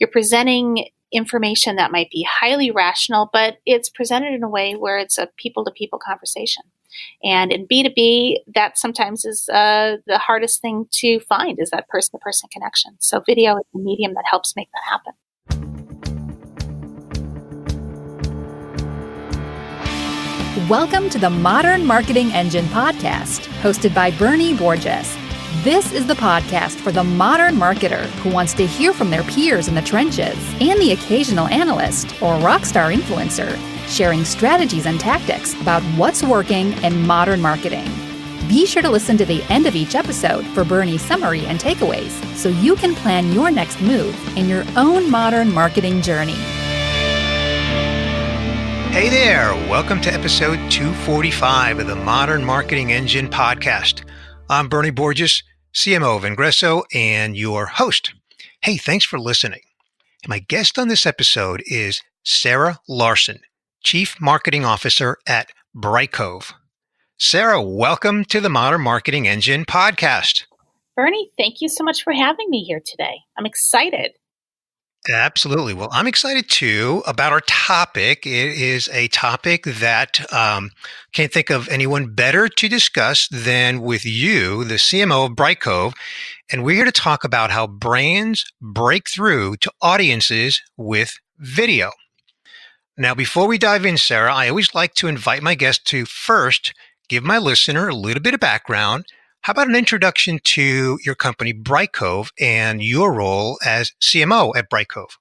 you're presenting information that might be highly rational, but it's presented in a way where it's a people-to-people conversation. And in B2B, that sometimes is the hardest thing to find, is that person-to-person connection. So video is the medium that helps make that happen. Welcome to the Modern Marketing Engine podcast, hosted by Bernie Borges. This is the podcast for the modern marketer who wants to hear from their peers in the trenches and the occasional analyst or rockstar influencer sharing strategies and tactics about what's working in modern marketing. Be sure to listen to the end of each episode for Bernie's summary and takeaways so you can plan your next move in your own modern marketing journey. Hey there, welcome to episode 245 of the Modern Marketing Engine podcast. I'm Bernie Borges, CMO of Vengreso, and your host. Hey, thanks for listening. And my guest on this episode is Sara Larsen, Chief Marketing Officer at Brightcove. Sara, welcome to the Modern Marketing Engine podcast. Bernie, thank you so much for having me here today. I'm excited. Absolutely. Well, I'm excited too about our topic. It is a topic that can't think of anyone better to discuss than with you, the CMO of Brightcove. And we're here to talk about how brands break through to audiences with video. Now, before we dive in, Sara, I always like to invite my guest to first give my listener a little bit of background. How about an introduction to your company, Brightcove, and your role as CMO at Brightcove?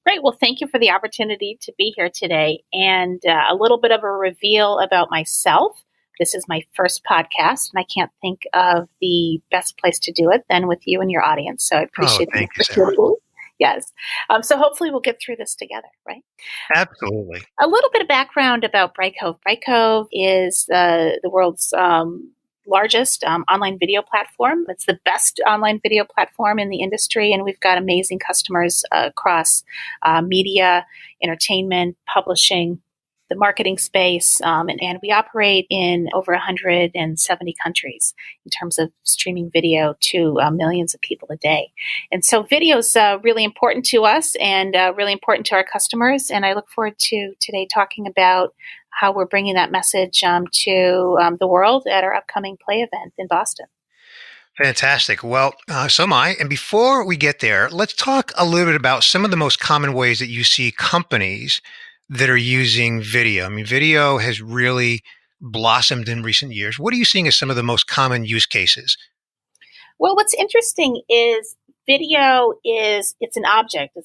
Great. Well, thank you for the opportunity to be here today. And a little bit of a reveal about myself. This is my first podcast, and I can't think of the best place to do it than with you and your audience. So I appreciate thank you, Sara. Yes. So hopefully we'll get through this together, right? Absolutely. A little bit of background about Brightcove. Brightcove is the world's largest online video platform. It's the best online video platform in the industry, and we've got amazing customers across media, entertainment, publishing, the marketing space, and we operate in over 170 countries in terms of streaming video to millions of people a day. And so video is really important to us and really important to our customers, and I look forward to today talking about how we're bringing that message to the world at our upcoming Play event in Boston. Fantastic. Well, so am I. And before we get there, let's talk a little bit about some of the most common ways that you see companies that are using video. I mean, video has really blossomed in recent years. What are you seeing as some of the most common use cases? Well, what's interesting is video it's an object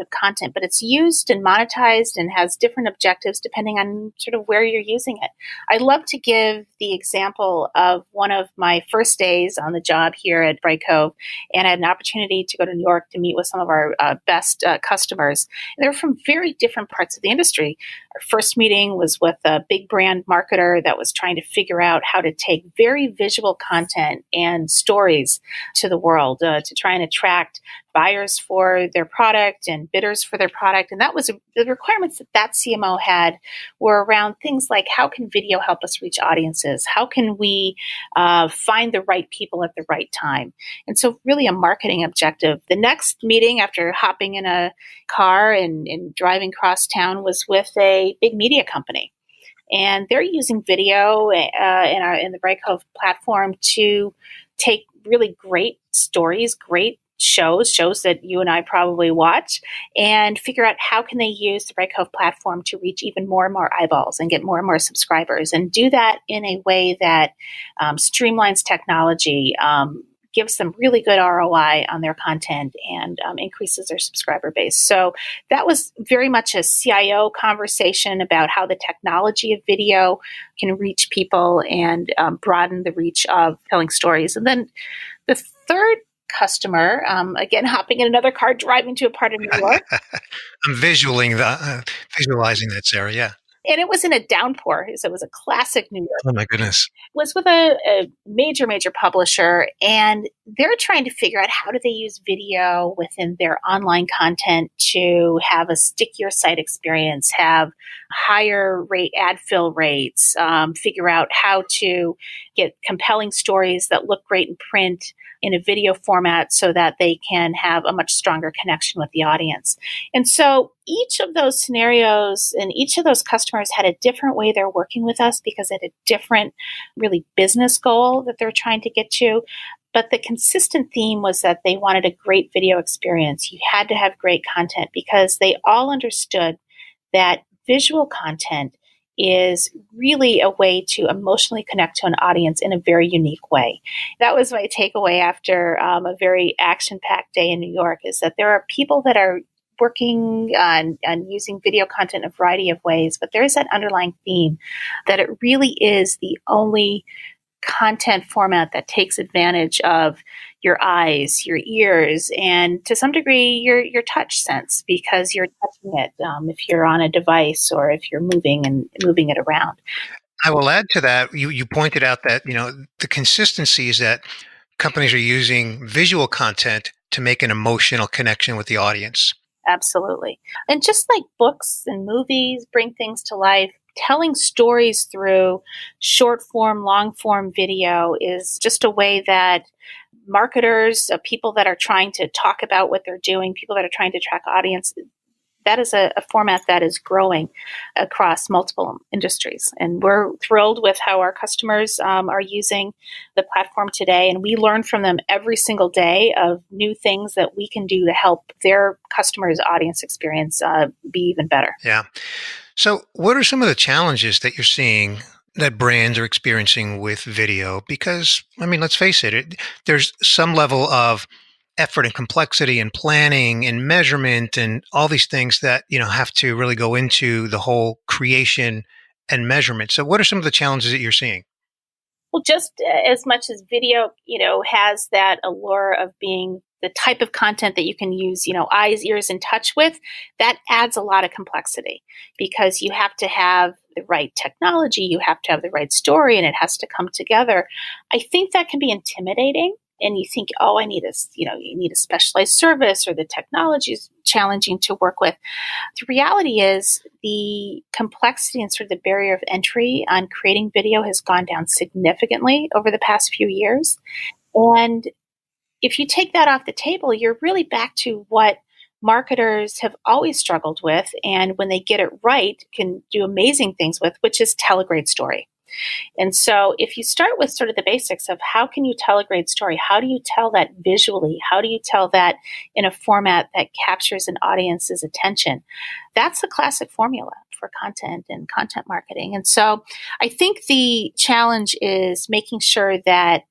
of content, but it's used and monetized and has different objectives depending on sort of where you're using it. I love to give the example of one of my first days on the job here at Brightcove, and I had an opportunity to go to New York to meet with some of our best customers. And they were from very different parts of the industry. Our first meeting was with a big brand marketer that was trying to figure out how to take very visual content and stories to the world to try and attract buyers for their product and bidders for their product. And that was the requirements that CMO had were around things like, how can video help us reach audiences? How can we find the right people at the right time? And so really a marketing objective. The next meeting after hopping in a car and driving across town was with a big media company. And they're using video in the Brightcove platform to take really great stories, great shows that you and I probably watch, and figure out how can they use the Brightcove platform to reach even more and more eyeballs and get more and more subscribers, and do that in a way that streamlines technology, gives them really good ROI on their content, and increases their subscriber base. So that was very much a CIO conversation about how the technology of video can reach people and broaden the reach of telling stories. And then the third customer, again, hopping in another car, driving to a part of New York. I'm visualizing that, Sara. Yeah. And it was in a downpour. So it was a classic New York. Oh, my goodness. Was with a major publisher, and they're trying to figure out how do they use video within their online content to have a stickier site experience, have higher rate ad fill rates, figure out how to get compelling stories that look great in print, in a video format so that they can have a much stronger connection with the audience. And so each of those scenarios and each of those customers had a different way they're working with us because they had a different really business goal that they're trying to get to. But the consistent theme was that they wanted a great video experience. You had to have great content because they all understood that visual content is really a way to emotionally connect to an audience in a very unique way. That was my takeaway after a very action-packed day in New York, is that there are people that are working on using video content in a variety of ways, but there is that underlying theme that it really is the only content format that takes advantage of your eyes, your ears, and to some degree your touch sense, because you're touching it if you're on a device or if you're moving it around. I will add to that. You pointed out that the consistency is that companies are using visual content to make an emotional connection with the audience. Absolutely. And just like books and movies bring things to life, telling stories through short form, long form video is just a way that marketers, people that are trying to talk about what they're doing, people that are trying to track audience, that is a format that is growing across multiple industries. And we're thrilled with how our customers are using the platform today. And we learn from them every single day of new things that we can do to help their customers' audience experience be even better. Yeah. So what are some of the challenges that you're seeing that brands are experiencing with video? Because, let's face it, there's some level of effort and complexity and planning and measurement and all these things that, have to really go into the whole creation and measurement. So what are some of the challenges that you're seeing? Well, just as much as video, has that allure of being the type of content that you can use, eyes, ears, and touch with, that adds a lot of complexity because you have to have the right technology, you have to have the right story, and it has to come together. I think that can be intimidating. And you think, I need you need a specialized service, or the technology is challenging to work with. The reality is the complexity and sort of the barrier of entry on creating video has gone down significantly over the past few years. And if you take that off the table, you're really back to what marketers have always struggled with, and when they get it right, can do amazing things with, which is tell a great story. And so if you start with sort of the basics of how can you tell a great story, how do you tell that visually, how do you tell that in a format that captures an audience's attention, that's a classic formula for content and content marketing. And so I think the challenge is making sure that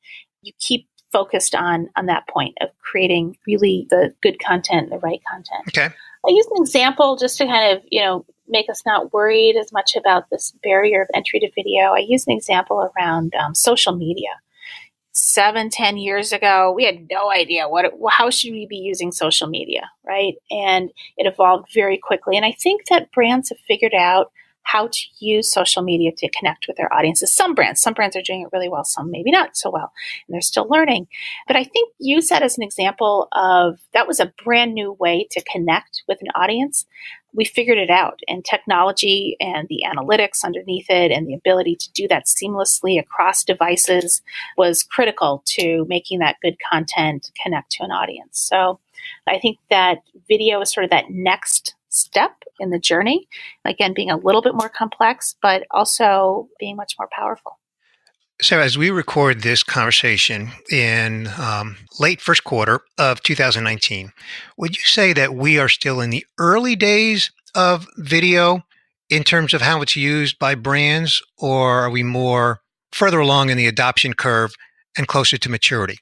you keep focused on that point of creating really the good content, the right content. Okay. I use an example just to kind of, make us not worried as much about this barrier of entry to video. I use an example around social media. 7-10 years ago, we had no idea how should we be using social media, right? And it evolved very quickly. And I think that brands have figured out how to use social media to connect with their audiences. Some brands are doing it really well, some maybe not so well, and they're still learning. But I think use that as an example of that was a brand new way to connect with an audience. We figured it out, and technology and the analytics underneath it and the ability to do that seamlessly across devices was critical to making that good content connect to an audience. So I think that video is sort of that next step in the journey, again, being a little bit more complex, but also being much more powerful. So as we record this conversation in late first quarter of 2019, would you say that we are still in the early days of video in terms of how it's used by brands, or are we more further along in the adoption curve and closer to maturity?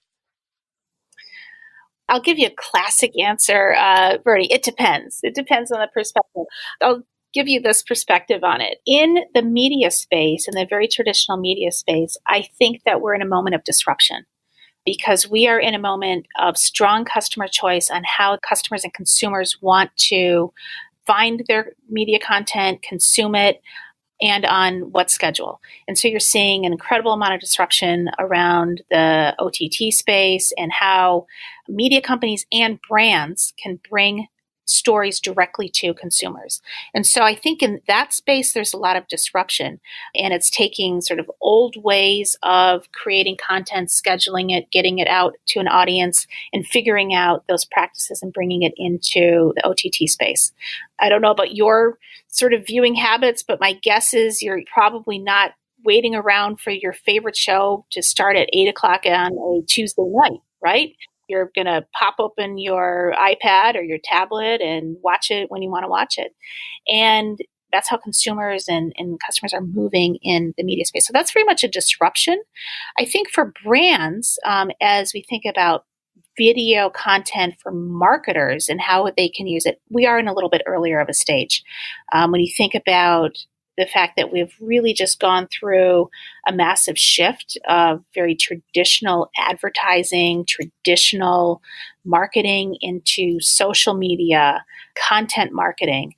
I'll give you a classic answer, Bernie. It depends. It depends on the perspective. I'll give you this perspective on it. In the media space, in the very traditional media space, I think that we're in a moment of disruption because we are in a moment of strong customer choice on how customers and consumers want to find their media content, consume it, and on what schedule. And so you're seeing an incredible amount of disruption around the OTT space and how media companies and brands can bring stories directly to consumers. And so I think in that space, there's a lot of disruption, and it's taking sort of old ways of creating content, scheduling it, getting it out to an audience, and figuring out those practices and bringing it into the OTT space. I don't know about your sort of viewing habits, but my guess is you're probably not waiting around for your favorite show to start at 8 o'clock on a Tuesday night, right? You're going to pop open your iPad or your tablet and watch it when you want to watch it. And that's how consumers and customers are moving in the media space. So that's very much a disruption. I think for brands, as we think about video content for marketers and how they can use it, we are in a little bit earlier of a stage. When you think about the fact that we've really just gone through a massive shift of very traditional advertising, traditional marketing into social media, content marketing.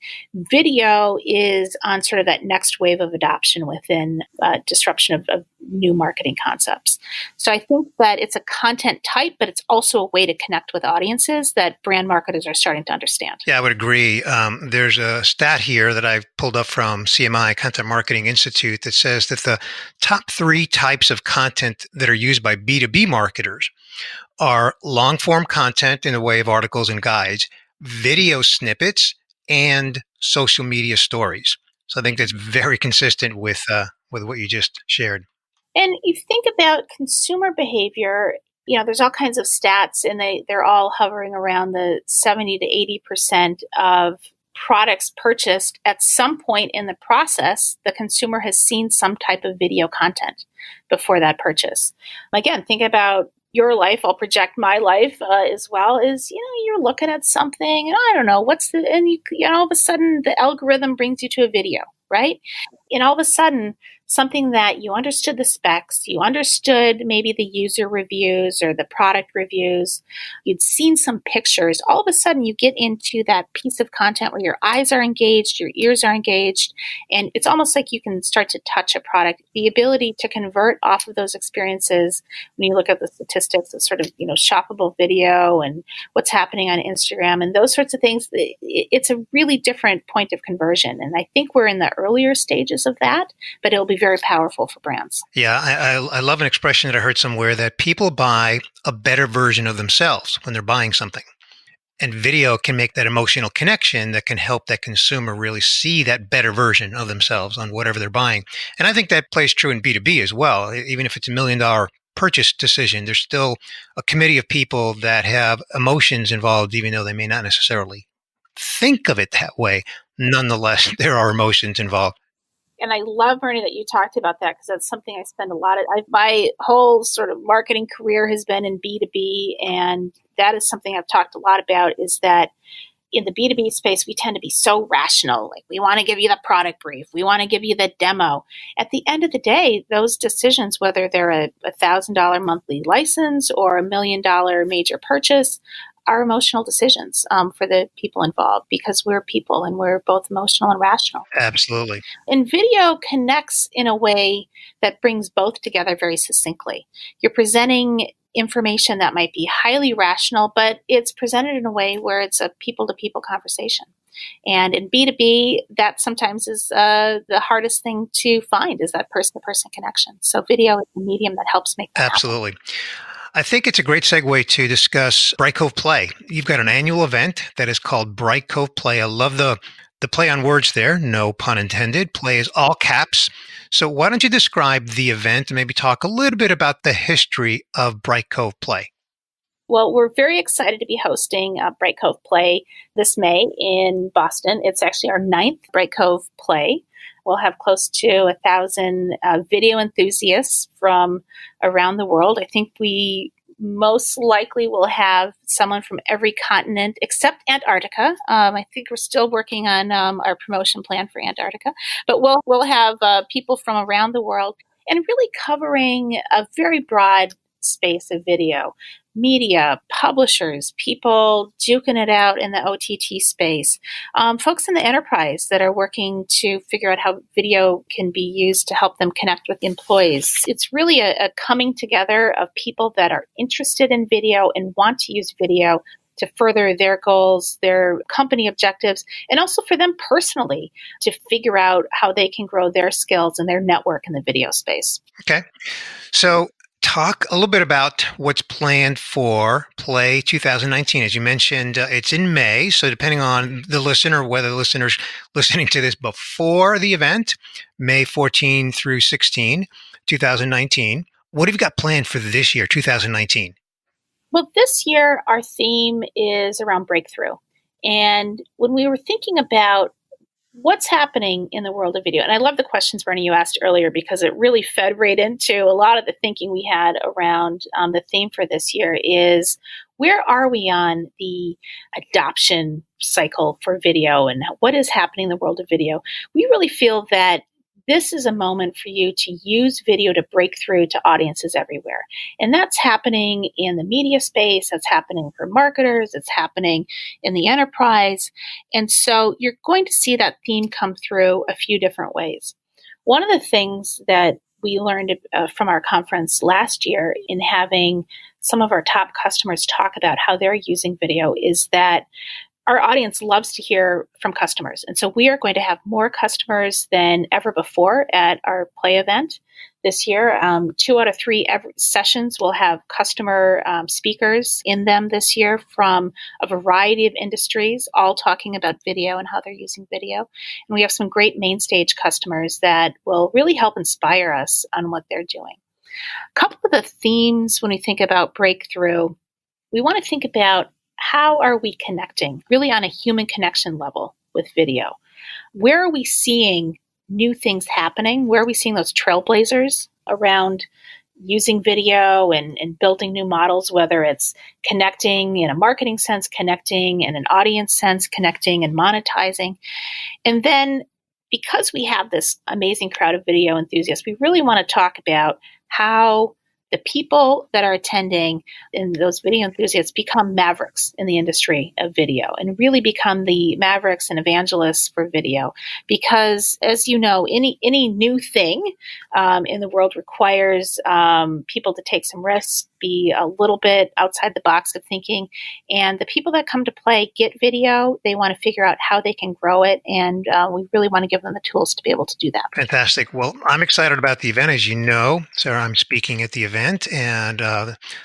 Video is on sort of that next wave of adoption within disruption of new marketing concepts. So I think that it's a content type, but it's also a way to connect with audiences that brand marketers are starting to understand. Yeah, I would agree. There's a stat here that I've pulled up from CMI, Content Marketing Institute, that says that the top 3 types of content that are used by B2B marketers are long-form content in the way of articles and guides, video snippets, and social media stories. So I think that's very consistent with what you just shared. And you think about consumer behavior, there's all kinds of stats, and they're all hovering around the 70 to 80% of products purchased at some point in the process. The consumer has seen some type of video content before that purchase. Again, think about your life. I'll project my life as well. Is you're looking at something, and I don't know and all of a sudden the algorithm brings you to a video, right? And all of a sudden, something that you understood the specs, you understood maybe the user reviews or the product reviews, you'd seen some pictures, all of a sudden you get into that piece of content where your eyes are engaged, your ears are engaged, and it's almost like you can start to touch a product. The ability to convert off of those experiences, when you look at the statistics of sort of, shoppable video and what's happening on Instagram and those sorts of things, it's a really different point of conversion. And I think we're in the earlier stages of that, but it'll be very powerful for brands. Yeah, I love an expression that I heard somewhere, that people buy a better version of themselves when they're buying something. And video can make that emotional connection that can help that consumer really see that better version of themselves on whatever they're buying. And I think that plays true in B2B as well. Even if it's $1 million purchase decision, there's still a committee of people that have emotions involved, even though they may not necessarily think of it that way. Nonetheless, there are emotions involved. And I love, Bernie, that you talked about that, because that's something I spend a lot of, my whole sort of marketing career has been in B2B. And that is something I've talked a lot about, is that in the B2B space, we tend to be so rational. Like, we want to give you the product brief. We want to give you the demo. At the end of the day, those decisions, whether they're a $1,000 monthly license or $1 million major purchase, are emotional decisions for the people involved, because we're people and we're both emotional and rational. Absolutely. And video connects in a way that brings both together very succinctly. You're presenting information that might be highly rational, but it's presented in a way where it's a people-to-people conversation. And in B2B, that sometimes is the hardest thing to find, is that person-to-person connection. So video is the medium that helps make that Absolutely. happen. I think it's a great segue to discuss Brightcove Play. You've got an annual event that is called Brightcove Play. I love the play on words there, no pun intended. Play is all caps. So why don't you describe the event and maybe talk a little bit about the history of Brightcove Play? Well, we're very excited to be hosting Brightcove Play this May in Boston. It's actually our 9th Brightcove Play. We'll have close to 1,000 video enthusiasts from around the world. I think we most likely will have someone from every continent except Antarctica. I think we're still working on our promotion plan for Antarctica, but we'll have people from around the world, and really covering a very broad space of video. Media, publishers, people duking it out in the OTT space, folks in the enterprise that are working to figure out how video can be used to help them connect with employees. It's really a coming together of people that are interested in video and want to use video to further their goals, their company objectives, and also for them personally to figure out how they can grow their skills and their network in the video space. Okay. So talk a little bit about what's planned for Play 2019. As you mentioned, it's in May. So depending on the listener, whether the listener's listening to this before the event, May 14 through 16, 2019, what have you got planned for this year, 2019? Well, this year, our theme is around breakthrough. And when we were thinking about what's happening in the world of video, and I love the questions, Bernie, you asked earlier, because it really fed right into a lot of the thinking we had around the theme for this year is, where are we on the adoption cycle for video and what is happening in the world of video? We really feel that this is a moment for you to use video to break through to audiences everywhere. And that's happening in the media space. That's happening for marketers. It's happening in the enterprise. And so you're going to see that theme come through a few different ways. One of the things that we learned from our conference last year in having some of our top customers talk about how they're using video is that our audience loves to hear from customers. And so we are going to have more customers than ever before at our Play event this year. 2 out of 3 sessions will have customer speakers in them this year from a variety of industries, all talking about video and how they're using video. And we have some great main stage customers that will really help inspire us on what they're doing. A couple of the themes when we think about breakthrough, we want to think about how are we connecting really on a human connection level with video? Where are we seeing new things happening? Where are we seeing those trailblazers around using video and building new models, whether it's connecting in a marketing sense, connecting in an audience sense, connecting and monetizing? And then because we have this amazing crowd of video enthusiasts, we really want to talk about how the people that are attending and those video enthusiasts become mavericks in the industry of video and really become the mavericks and evangelists for video. Because as you know, any new thing in the world requires people to take some risks, be a little bit outside the box of thinking. And the people that come to Play get video. They want to figure out how they can grow it. And we really want to give them the tools to be able to do that. Fantastic. Well, I'm excited about the event. As you know, Sarah, I'm speaking at the event. And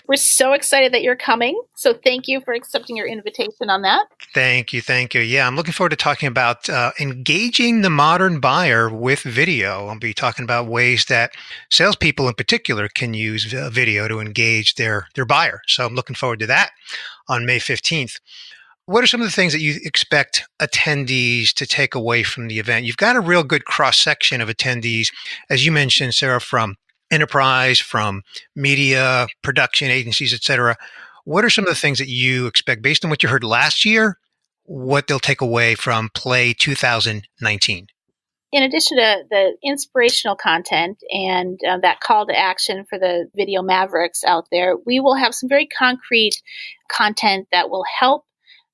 we're so excited that you're coming. So thank you for accepting your invitation on that. Thank you. Thank you. Yeah, I'm looking forward to talking about engaging the modern buyer with video. I'll be talking about ways that salespeople in particular can use video to engage their buyer. So I'm looking forward to that on May 15th. What are some of the things that you expect attendees to take away from the event? You've got a real good cross-section of attendees, as you mentioned, Sarah, from enterprise, from media, production agencies, et cetera. What are some of the things that you expect based on what you heard last year, what they'll take away from Play 2019? In addition to the inspirational content and that call to action for the video mavericks out there, we will have some very concrete content that will help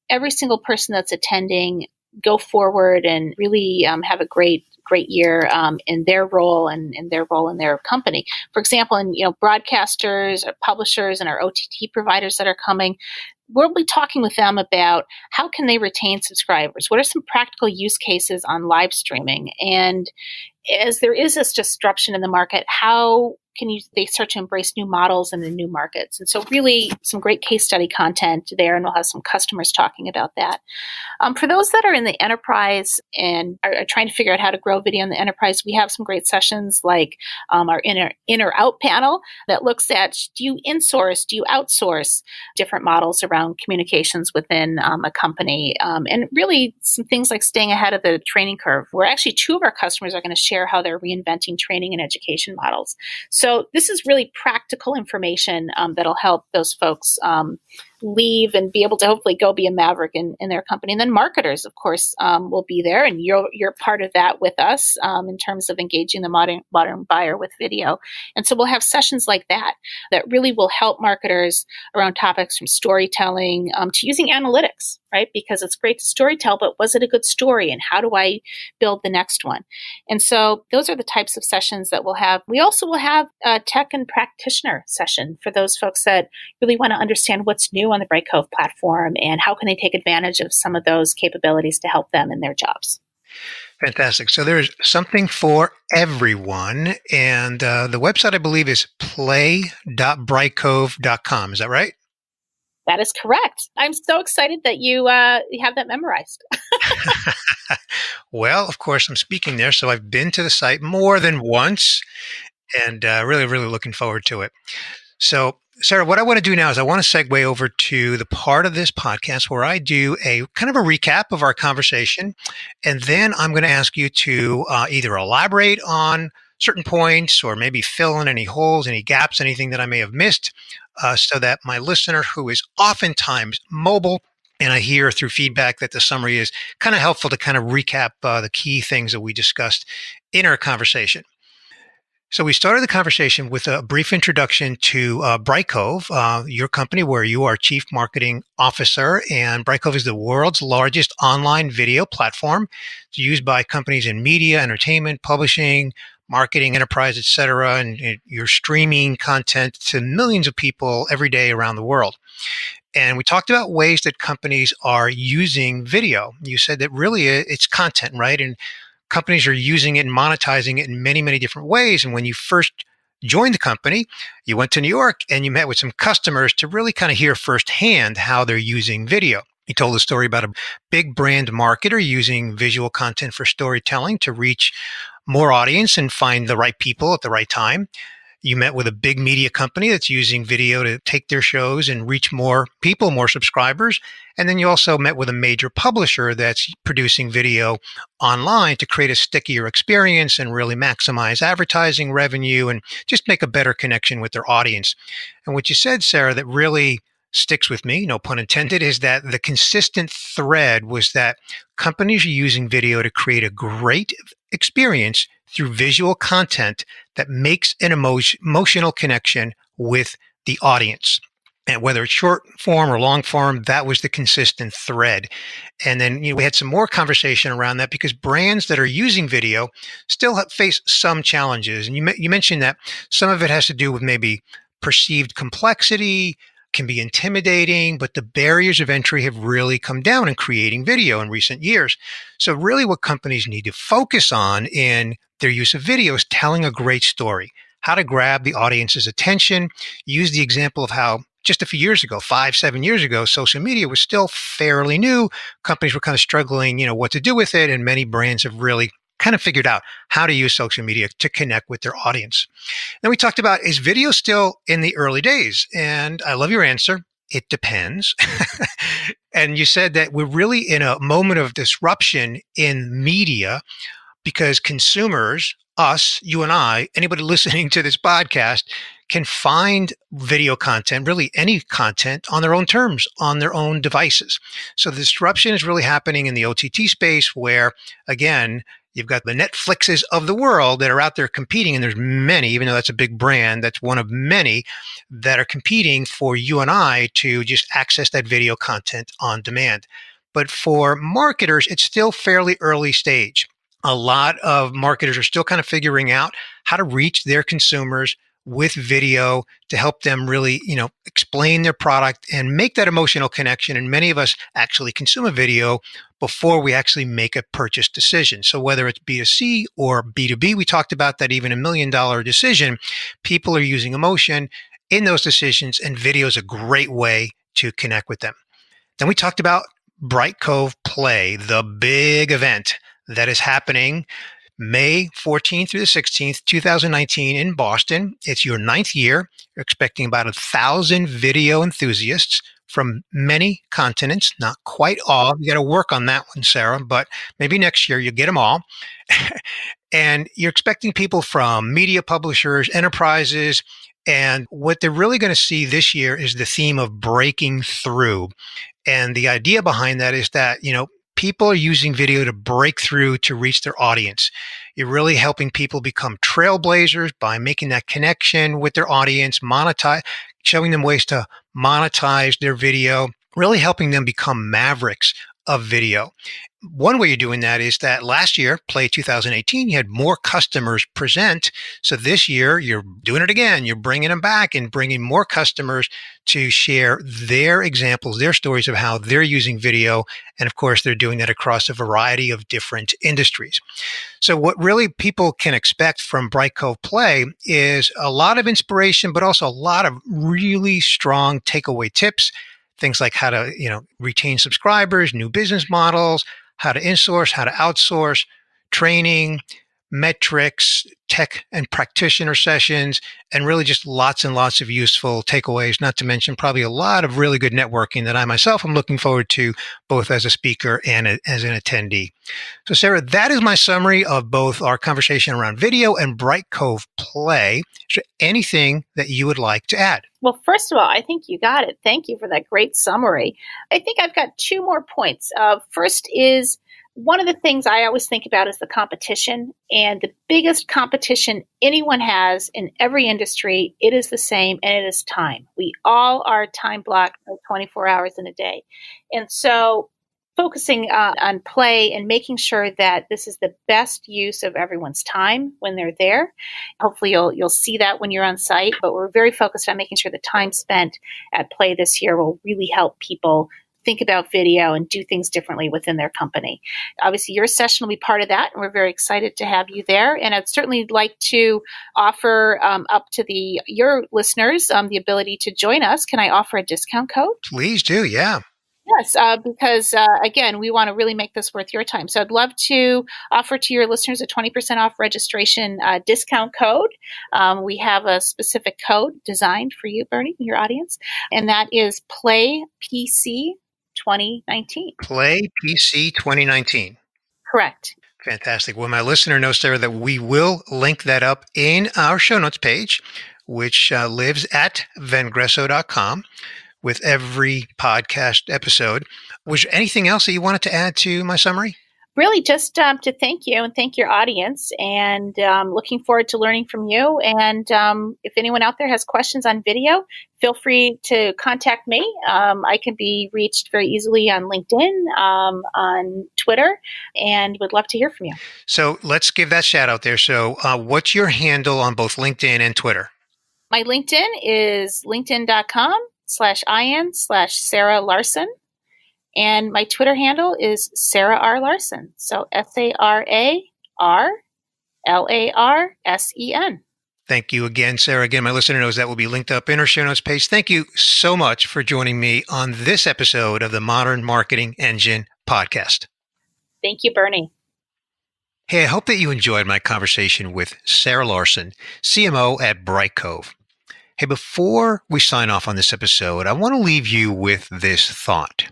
every single person that's attending go forward and really have a great year in their role and in their role in their company. For example, in broadcasters, or publishers, and our OTT providers that are coming, we'll be talking with them about how can they retain subscribers? What are some practical use cases on live streaming? And as there is this disruption in the market, how can they start to embrace new models and the new markets? And so really some great case study content there, and we'll have some customers talking about that. For those that are in the enterprise and are trying to figure out how to grow video in the enterprise, we have some great sessions like our in or out panel that looks at, do you insource, do you outsource different models around communications within a company? And really some things like staying ahead of the training curve, where actually 2 of our customers are going to share how they're reinventing training and education models. So this is really practical information that'll help those folks leave and be able to hopefully go be a maverick in their company. And then marketers, of course, will be there, and you're part of that with us in terms of engaging the modern buyer with video. And so we'll have sessions like that really will help marketers around topics from storytelling to using analytics, right? Because it's great to storytell, but was it a good story? And how do I build the next one? And so those are the types of sessions that we'll have. We also will have a tech and practitioner session for those folks that really want to understand what's new new on the Brightcove platform, and how can they take advantage of some of those capabilities to help them in their jobs? Fantastic. So there's something for everyone. And the website, I believe, is play.brightcove.com. Is that right? That is correct. I'm so excited that you have that memorized. Well, of course, I'm speaking there. So I've been to the site more than once and really, really looking forward to it. So, Sara, what I want to do now is I want to segue over to the part of this podcast where I do a kind of a recap of our conversation. And then I'm going to ask you to either elaborate on certain points or maybe fill in any holes, any gaps, anything that I may have missed, so that my listener, who is oftentimes mobile, and I hear through feedback that the summary is kind of helpful to kind of recap the key things that we discussed in our conversation. So we started the conversation with a brief introduction to Brightcove, your company where you are Chief Marketing Officer, and Brightcove is the world's largest online video platform. It's used by companies in media, entertainment, publishing, marketing, enterprise, etc., and you're streaming content to millions of people every day around the world. And we talked about ways that companies are using video. You said that really it's content, right? And companies are using it and monetizing it in many, many different ways. And when you first joined the company, you went to New York and you met with some customers to really kind of hear firsthand how they're using video. You told a story about a big brand marketer using visual content for storytelling to reach more audience and find the right people at the right time. You met with a big media company that's using video to take their shows and reach more people, more subscribers. And then you also met with a major publisher that's producing video online to create a stickier experience and really maximize advertising revenue and just make a better connection with their audience. And what you said, Sara, that really sticks with me, no pun intended, is that the consistent thread was that companies are using video to create a great experience through visual content that makes an emotional connection with the audience. And whether it's short form or long form, that was the consistent thread. And then we had some more conversation around that because brands that are using video still face some challenges. And you mentioned that some of it has to do with maybe perceived complexity, can be intimidating, but the barriers of entry have really come down in creating video in recent years. So really what companies need to focus on in their use of video is telling a great story, how to grab the audience's attention. Use the example of how just a few years ago, 5-7 years ago, social media was still fairly new. Companies were kind of struggling, what to do with it. And many brands have really kind of figured out how to use social media to connect with their audience. Then we talked about, is video still in the early days? And I love your answer. It depends. And you said that we're really in a moment of disruption in media because consumers, us, you and I, anybody listening to this podcast, can find video content, really any content, on their own terms, on their own devices. So the disruption is really happening in the OTT space where, again, you've got the Netflixes of the world that are out there competing, and there's many, even though that's a big brand, that's one of many that are competing for you and I to just access that video content on demand. But for marketers, it's still fairly early stage. A lot of marketers are still kind of figuring out how to reach their consumers with video to help them really, explain their product and make that emotional connection. And many of us actually consume a video before we actually make a purchase decision. So whether it's B2C or B2B, we talked about that even $1 million decision, people are using emotion in those decisions, and video is a great way to connect with them. Then we talked about Brightcove Play, the big event that is happening May 14th through the 16th, 2019 in Boston. It's your 9th year. You're expecting about 1,000 video enthusiasts from many continents, not quite all. You got to work on that one, Sara, but maybe next year you get them all. And you're expecting people from media publishers, enterprises, and what they're really going to see this year is the theme of breaking through. And the idea behind that is that, people are using video to break through to reach their audience. You're really helping people become trailblazers by making that connection with their audience, showing them ways to monetize their video, really helping them become mavericks of video. One way you're doing that is that last year, Play 2018, you had more customers present. So this year, you're doing it again. You're bringing them back and bringing more customers to share their examples, their stories of how they're using video. And of course, they're doing that across a variety of different industries. So what really people can expect from Brightcove Play is a lot of inspiration, but also a lot of really strong takeaway tips. Things like how to, retain subscribers, new business models, how to insource, how to outsource, training, metrics, tech and practitioner sessions, and really just lots and lots of useful takeaways, not to mention probably a lot of really good networking that I myself am looking forward to, both as a speaker and as an attendee. So Sara, that is my summary of both our conversation around video and Brightcove Play. Is there anything that you would like to add? Well, first of all, I think you got it. Thank you for that great summary. I think I've got two more points. First is, one of the things I always think about is the competition, and the biggest competition anyone has in every industry, it is the same, and it is time. We all are time blocked for 24 hours in a day. And so focusing on play and making sure that this is the best use of everyone's time when they're there. Hopefully you'll see that when you're on site, but we're very focused on making sure the time spent at play this year will really help people think about video and do things differently within their company. Obviously, your session will be part of that, and we're very excited to have you there. And I'd certainly like to offer up to your listeners the ability to join us. Can I offer a discount code? Please do, yeah. Yes, because again, we want to really make this worth your time. So I'd love to offer to your listeners a 20% off registration discount code. We have a specific code designed for you, Bernie, your audience, and that is PlayPC 2019. Play PC 2019. Correct. Fantastic. Well, my listener knows, Sara, that we will link that up in our show notes page, which lives at Vengreso.com with every podcast episode. Was there anything else that you wanted to add to my summary? Really just to thank you and thank your audience, and looking forward to learning from you. And if anyone out there has questions on video, feel free to contact me. I can be reached very easily on LinkedIn, on Twitter, and would love to hear from you. So let's give that shout out there. So what's your handle on both LinkedIn and Twitter? My LinkedIn is linkedin.com/in/Sara Larsen. And my Twitter handle is Sara R. Larsen. So SARARLARSEN. Thank you again, Sara. Again, my listener knows that will be linked up in our show notes page. Thank you so much for joining me on this episode of the Modern Marketing Engine podcast. Thank you, Bernie. Hey, I hope that you enjoyed my conversation with Sara Larsen, CMO at Brightcove. Hey, before we sign off on this episode, I want to leave you with this thought.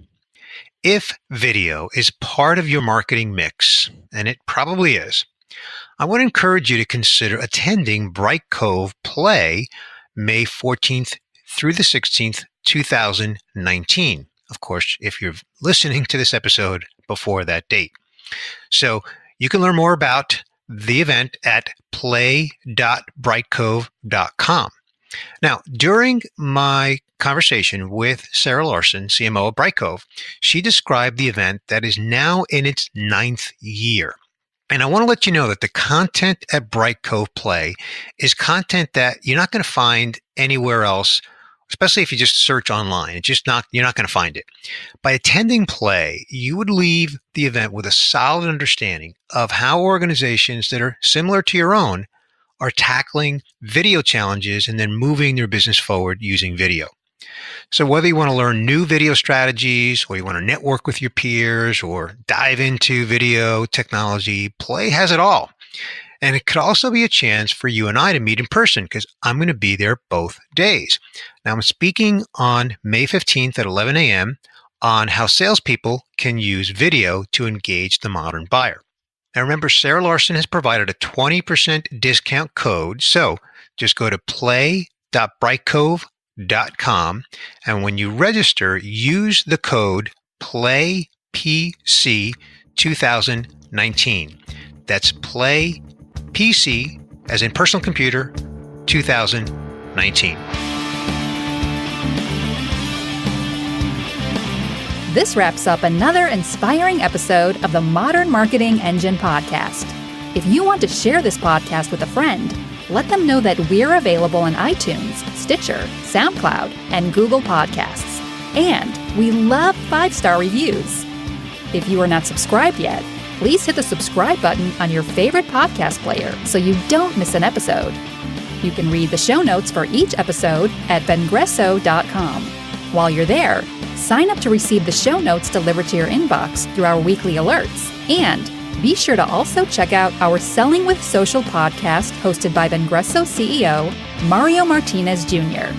If video is part of your marketing mix, and it probably is, I want to encourage you to consider attending Brightcove Play May 14th through the 16th, 2019. Of course, if you're listening to this episode before that date. So you can learn more about the event at play.brightcove.com. Now, during my conversation with Sara Larsen, CMO of Brightcove, she described the event that is now in its 9th year. And I want to let you know that the content at Brightcove Play is content that you're not going to find anywhere else, especially if you just search online. You're not going to find it. By attending Play, you would leave the event with a solid understanding of how organizations that are similar to your own are tackling video challenges and then moving their business forward using video. So whether you want to learn new video strategies, or you want to network with your peers, or dive into video technology, Play has it all. And it could also be a chance for you and I to meet in person, because I'm going to be there both days. Now, I'm speaking on May 15th at 11 a.m. on how salespeople can use video to engage the modern buyer. Now, remember, Sara Larsen has provided a 20% discount code. So just go to play.brightcove.com. And when you register, use the code PlayPC2019. That's PlayPC, as in personal computer, 2019. This wraps up another inspiring episode of the Modern Marketing Engine podcast. If you want to share this podcast with a friend, let them know that we're available on iTunes, Stitcher, SoundCloud, and Google Podcasts. And we love 5-star reviews. If you are not subscribed yet, please hit the subscribe button on your favorite podcast player so you don't miss an episode. You can read the show notes for each episode at Vengreso.com. While you're there, sign up to receive the show notes delivered to your inbox through our weekly alerts. And be sure to also check out our Selling with Social podcast hosted by Vengreso CEO Mario Martinez Jr.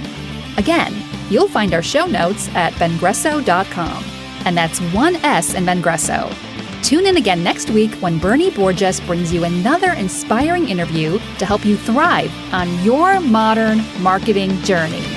Again, you'll find our show notes at Vengreso.com. And that's 1 S in Vengreso. Tune in again next week when Bernie Borges brings you another inspiring interview to help you thrive on your modern marketing journey.